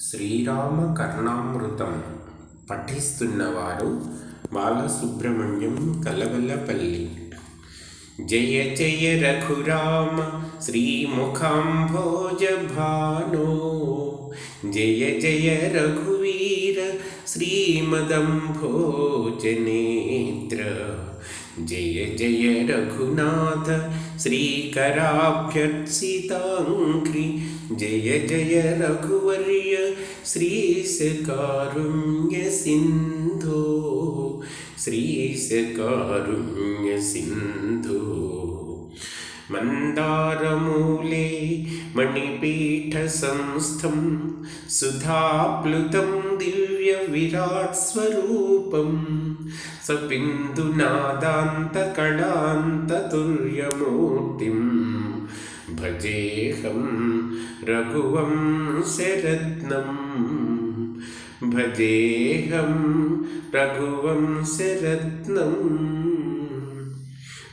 శ్రీరామ కర్ణామృతం పఠిస్తున్నవారు బాలసుబ్రహ్మణ్యం కలవలపల్లి. జయ జయ రఘురామ శ్రీముఖాంభోజ భానో, జయ జయ రఘువీర శ్రీమదంభోజనేత్ర, జయ జయ రఘునాథ శ్రీకరాభ్యర్చితాంఘ్రి, జయ జయ రఘువర్య శ్రీశకారుణ్య సింధో, శ్రీశకారుణ్య సింధో. మందారమూలే మణిపీఠ సంస్థం సుధాప్లుతం దివ్య విరాట్ స్వరూపం, సబిందునాదాంతకళాంతతుల్యమూర్తిం భజేహం రఘువంశరత్నం, భజేహం రఘువంశరత్నం.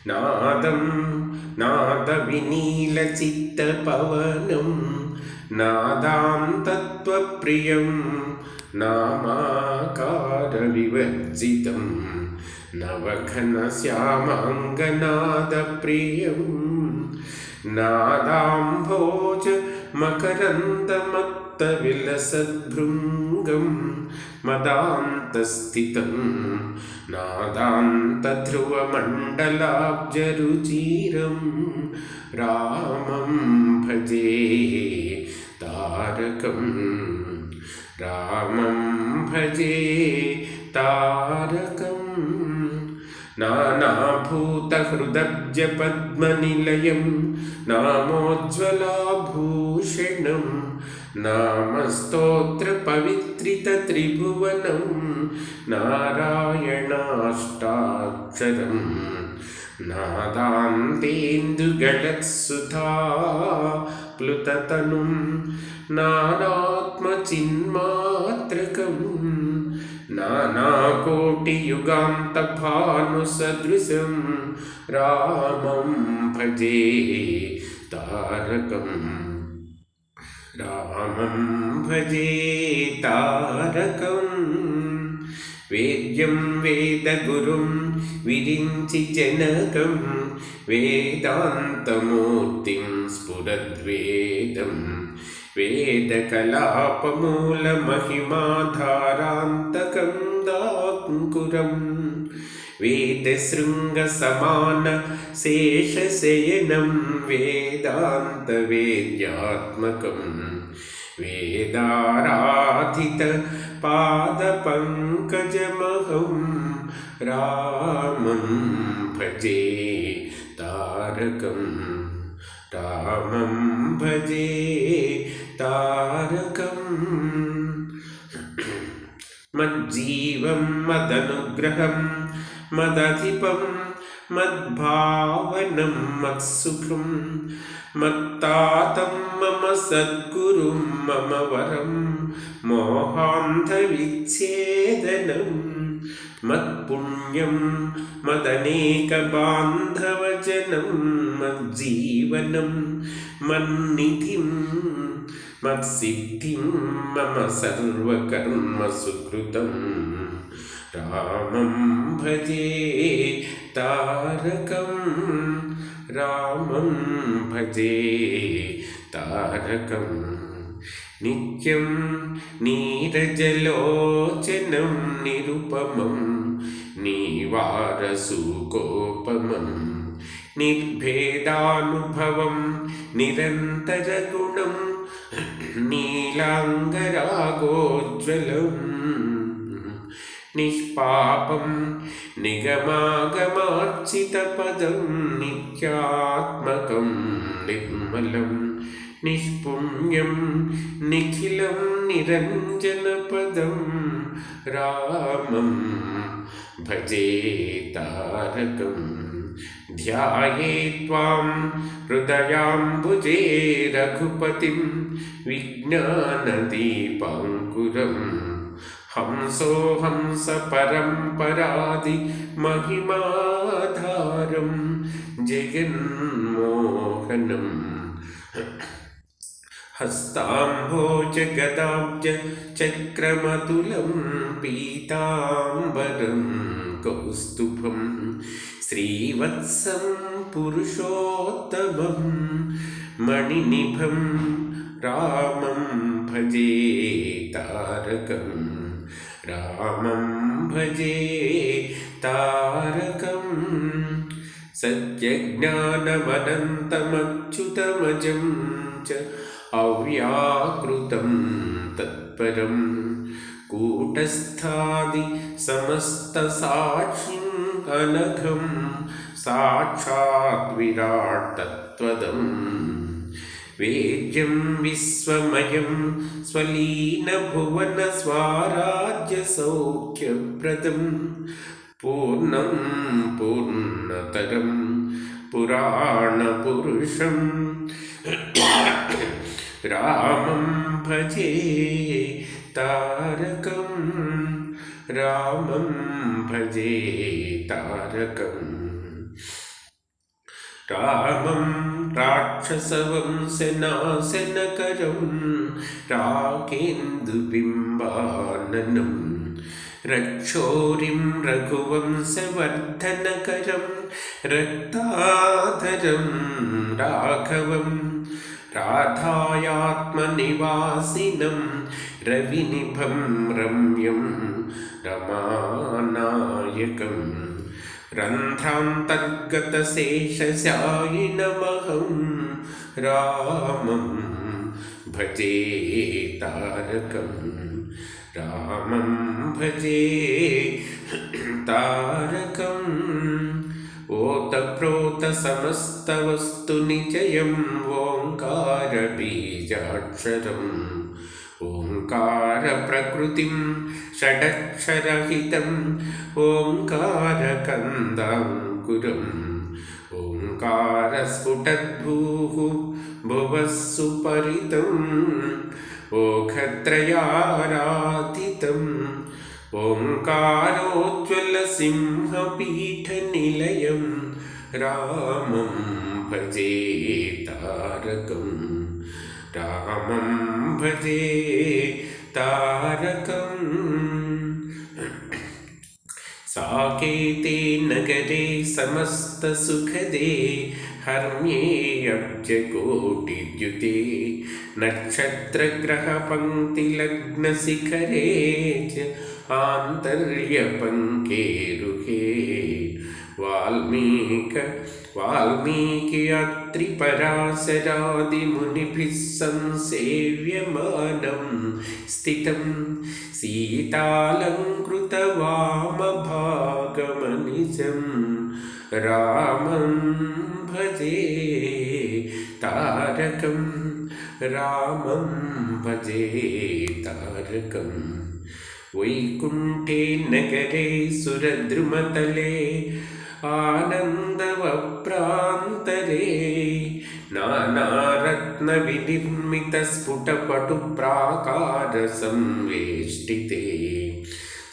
నాదం నాదవినీలచిత్తపవనం, నాదాంతత్వప్రియం నామాకారవివర్జితం, నవఘనశ్యామాంగనాదప్రియం నాదాంభోజ మకరందమత్తవిలసద్భృంగం, మదాంతస్థితం నాదాంతధ్రువమండలాబ్జరుచిరం, రామం భజే తారకం, రామం భజే తారకం. నానాభూతహృదబ్జపద్మనిలయం నామోజ్వలాభూషణం, నామస్తోత్రపవిత్రితత్రిభువనం నారాయణాష్టాక్షరం, నాదాంతేందుగళత్సుధాప్లుతతనుం నానాత్మచిన్మాత్రకం, నానాకోటియుగాంతభానుసదృశం, రామం భజే తారకం, రామం భజే తారకం. వేద్యం వేదగురుం విరించి జనకం, వేదాంతమూర్తిం స్ఫురద్వేదం, వేదకలాపమూలమహిమాధారాంతకం దాంకురం, వేదశృంగసమాన శేషశయనం వేదాంతవేద్యాత్మకం, వేదారాధిత పాదపంకజమహం, రామం భజే తారకం, రామం భజే తారకం. మజ్జీవం మదనుగ్రహం మదధిపం మద్భావనం మత్సుఖం, మత్తాతం మమ సద్గురుం మమ వరం మోహాంధవిచ్ఛేదనం, మత్పుణ్యం మదనేకబాంధవజనం, మజ్జీవనం మన్నిధిం మత్సిద్ధిం మమ సర్వకర్మసుకృతం, రామం భజే తారకం, రామం భజే తారకం. నిత్యం నీరజలోచనం నిరుపమం నీవారసూకోపమం, నిర్భేదానుభవం నిరంతరగుణం నీలాంగరాగోజ్వలం, నిష్పాపం నిగమాగమార్చితపదం నిత్యాత్మకం నిర్మలం, నిష్పుణ్యం నిఖిలం నిరంజనపదం, రామం భజే తారకం. ధ్యాయేత్వాం హృదయాంబుజే రఘుపతిం విజ్ఞానదీపాంకురం, హంసో హంస పరంపరాది మహిమాధారం జగన్మోహనం, हस्ताम्भोज गदाब्ज चक्रमतुलं पीताम्बरं कौस्तुभं श्रीवत्सं पुरुषोत्तमं मणिनिभं रामं भजे तारकं रामं भजे तारकं सत्यज्ञानमनन्तमच्युतमजं च अव्याकृतं तत्परं कूटस्थादि समस्तसाक्षिं अनघं साक्षात् विराट् तत्त्वदम् वेद्यं विश्वमयं स्वलीनभुवनस्वाराज्यसौख्यप्रदं पूर्णं पूर्णतरं पुराणपुरुषं रामं भजे तारकं रामं भजे तारकम् रामं राक्षसवंशनाशनकरं राकेन्दुबिम्बाननं रक्षोरिं रघुवंशवर्धनकरं रक्ताधरं राघवं राधायात्मनिवासिनं रविनिभं रम्यं रमानायकम् रन्ध्रान्तर्गतशेषशायिनमहं रामं भजे तारकं रामं भजे तारकम् ओतप्रोतसमस्तवस्तुनिचयं ओङ्कारबीजाक्षरम् ओङ्कारप्रकृतिं षडक्षरहितम् ओङ्कारकन्दाङ्कुरम् ओङ्कारस्फुटद्भूः भुवः सुपरितम् ओघत्रयाराधितम् ओङ्कारोज्ज्वलसिंहपीठनिलयं रामं भजे तारकम् रामं भजे तारकम् साकेते नगरे समस्तसुखदे हर्म्येऽब्जकोटिद्युते नक्षत्रग्रहपङ्क्तिलग्नशिखरे च आन्तर्यपङ्केरुहे वाल्मीकियत्रिपराशरादिमुनिभिः संसेव्यमानं स्थितं सीतालङ्कृतवामभागमनिजं रामं भजे तारकं रामं भजे तारकम् वैकुण्ठे नगरे सुरद्रुमतले आनन्दवप्रान्तरे नानारत्नविनिर्मितस्फुटपटुप्राकारसंवेष्टिते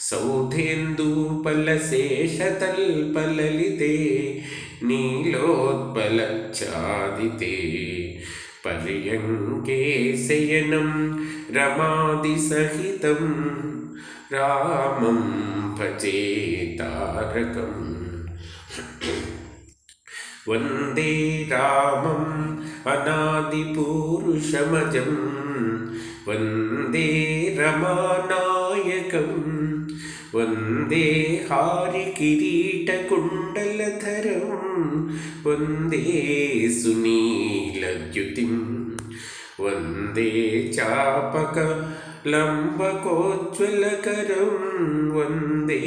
सौधेन्दूपलशेषतल्पललिते नीलोत्पलच्छादिते पर्यङ्के शयनं रमादिसहितं रामं भजे तारकम् वन्दे रामम् अनादिपुरुषमजं वन्दे रमानायकं वन्दे हारिकिरीटकुण्डलधरं वन्दे सुनीलद्युतिं वन्दे चापकलम्बकोज्ज्वलकरं वन्दे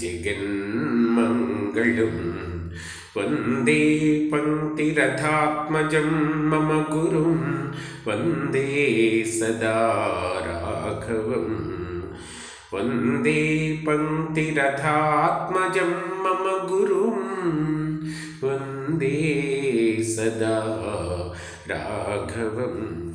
जगन्मङ्गलं वन्दे पङ्क्तिरथात्मजं मम गुरुं वन्दे सदा राघवं वन्दे पङ्क्तिरथात्मजं मम गुरुं वन्दे सदा राघवम्